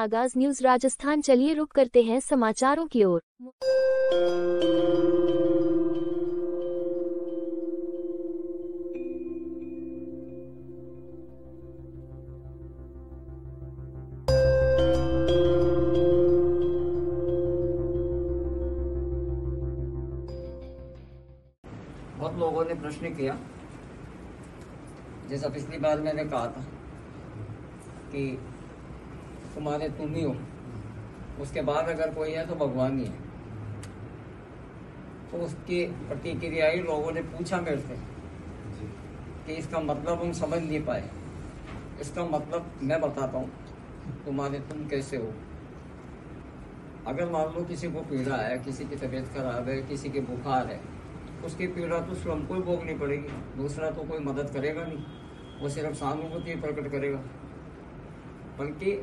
आगाज न्यूज राजस्थान। चलिए रुक करते हैं समाचारों की ओर। बहुत लोगों ने प्रश्न किया, जैसा पिछली बार मैंने कहा था कि तुम्हारे तुम ही हो, उसके बाद अगर कोई है तो भगवान ही है। तो उसकी प्रतिक्रिया ही लोगों ने पूछा मेरे से कि इसका मतलब हम समझ नहीं पाए। इसका मतलब मैं बताता हूँ, तुम्हारे तुम कैसे हो। अगर मान लो किसी को पीड़ा है, किसी की तबीयत खराब है, किसी के बुखार है, उसकी पीड़ा तो स्वयं को ही भोगनी पड़ेगी। दूसरा तो कोई मदद करेगा नहीं, वो सिर्फ सहानुभूति प्रकट करेगा। बल्कि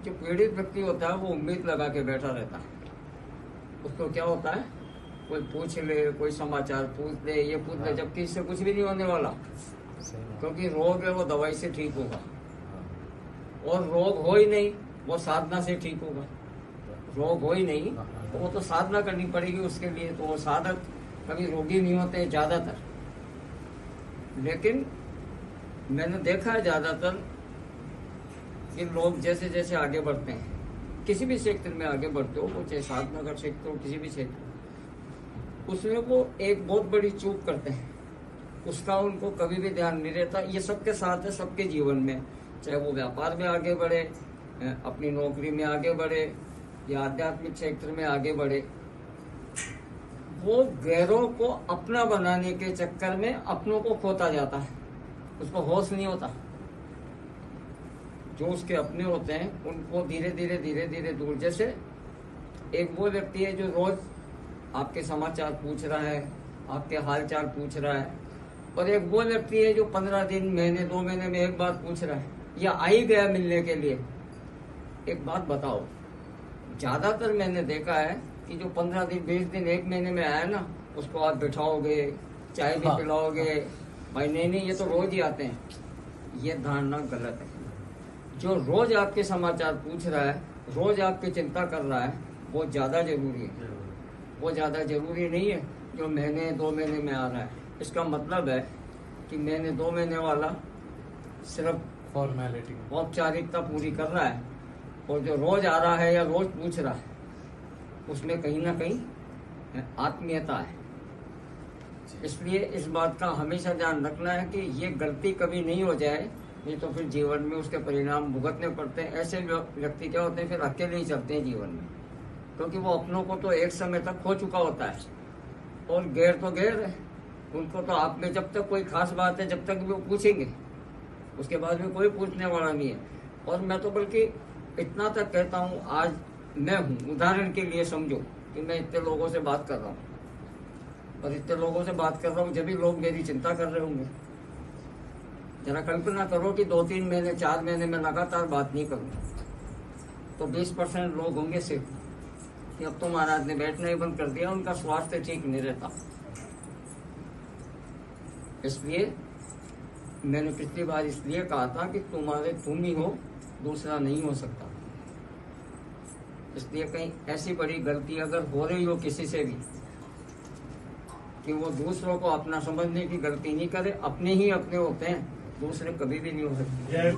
जो पीड़ित व्यक्ति होता है वो उम्मीद लगा के बैठा रहता है। उसको क्या होता है, कोई पूछ ले, कोई समाचार पूछ ले, ये पूछ ले, जबकि इससे कुछ भी नहीं होने वाला। क्योंकि रोग है वो दवाई से ठीक होगा, और रोग हो ही नहीं वो साधना से ठीक होगा। रोग हो ही नहीं तो वो तो साधना करनी पड़ेगी उसके लिए। तो वो साधक कभी रोगी नहीं होते ज्यादातर। लेकिन मैंने देखा है ज्यादातर कि लोग जैसे जैसे आगे बढ़ते हैं, किसी भी क्षेत्र में आगे बढ़ते हो, वो चाहे साधना का क्षेत्र हो, किसी भी क्षेत्र, उसमें वो एक बहुत बड़ी चूक करते हैं। उसका उनको कभी भी ध्यान नहीं रहता। ये सबके साथ है, सबके जीवन में, चाहे वो व्यापार में आगे बढ़े, अपनी नौकरी में आगे बढ़े, या आध्यात्मिक क्षेत्र में आगे बढ़े। वो गैरों को अपना बनाने के चक्कर में अपनों को खोता जाता है, उसको होश नहीं होता। जो उसके अपने होते हैं उनको धीरे धीरे धीरे धीरे दूर। जैसे एक वो व्यक्ति है जो रोज आपके समाचार पूछ रहा है, आपके हाल चाल पूछ रहा है, और एक वो व्यक्ति है जो 15 दिन, महीने, 2 महीने में एक बार पूछ रहा है, या आ ही गया मिलने के लिए। एक बात बताओ, ज्यादातर मैंने देखा है कि जो 15 दिन, 20 दिन, 1 महीने में आया ना, उसको आप बिठाओगे, चाय भी पिलाओगे, भाई नहीं ये तो रोज ही आते हैं। ये धारणा गलत है। जो रोज आपके समाचार पूछ रहा है, रोज आपकी चिंता कर रहा है, वो ज्यादा जरूरी है। वो ज्यादा जरूरी नहीं है जो महीने 2 महीने में आ रहा है। इसका मतलब है कि महीने 2 महीने वाला सिर्फ फॉर्मेलिटी, औपचारिकता पूरी कर रहा है, और जो रोज आ रहा है या रोज पूछ रहा है, उसमें कहीं ना कहीं आत्मीयता है। इसलिए इस बात का हमेशा ध्यान रखना है कि ये गलती कभी नहीं हो जाए, नहीं तो फिर जीवन में उसके परिणाम भुगतने पड़ते हैं। ऐसे व्यक्ति क्या होते हैं, फिर अकेले ही चलते हैं जीवन में, क्योंकि वो अपनों को तो एक समय तक खो चुका होता है, और गैर तो गैर है। उनको तो आप में जब तक कोई खास बात है, जब तक भी वो पूछेंगे, उसके बाद में कोई पूछने वाला नहीं है। और मैं तो बल्कि इतना तक कहता हूँ, आज मैं हूँ, उदाहरण के लिए समझो कि मैं इतने लोगों से बात कर रहा हूँ, और इतने लोगों से बात कर रहा हूँ जब भी लोग मेरी चिंता कर रहे होंगे। जरा कल्पना करो कि 2-3 महीने, 4 महीने में लगातार बात नहीं करूँ, तो 20% लोग होंगे सिर्फ कि अब तो महाराज ने बैठना ही बंद कर दिया, उनका स्वास्थ्य ठीक नहीं रहता। इसलिए मैंने पिछली बार इसलिए कहा था कि तुम्हारे तुम ही हो, दूसरा नहीं हो सकता। इसलिए कहीं ऐसी बड़ी गलती अगर हो रही हो किसी से भी, कि वो दूसरों को अपना समझने की गलती नहीं करे। अपने ही अपने होते हैं, दूसरे कभी भी नहीं हो सकते।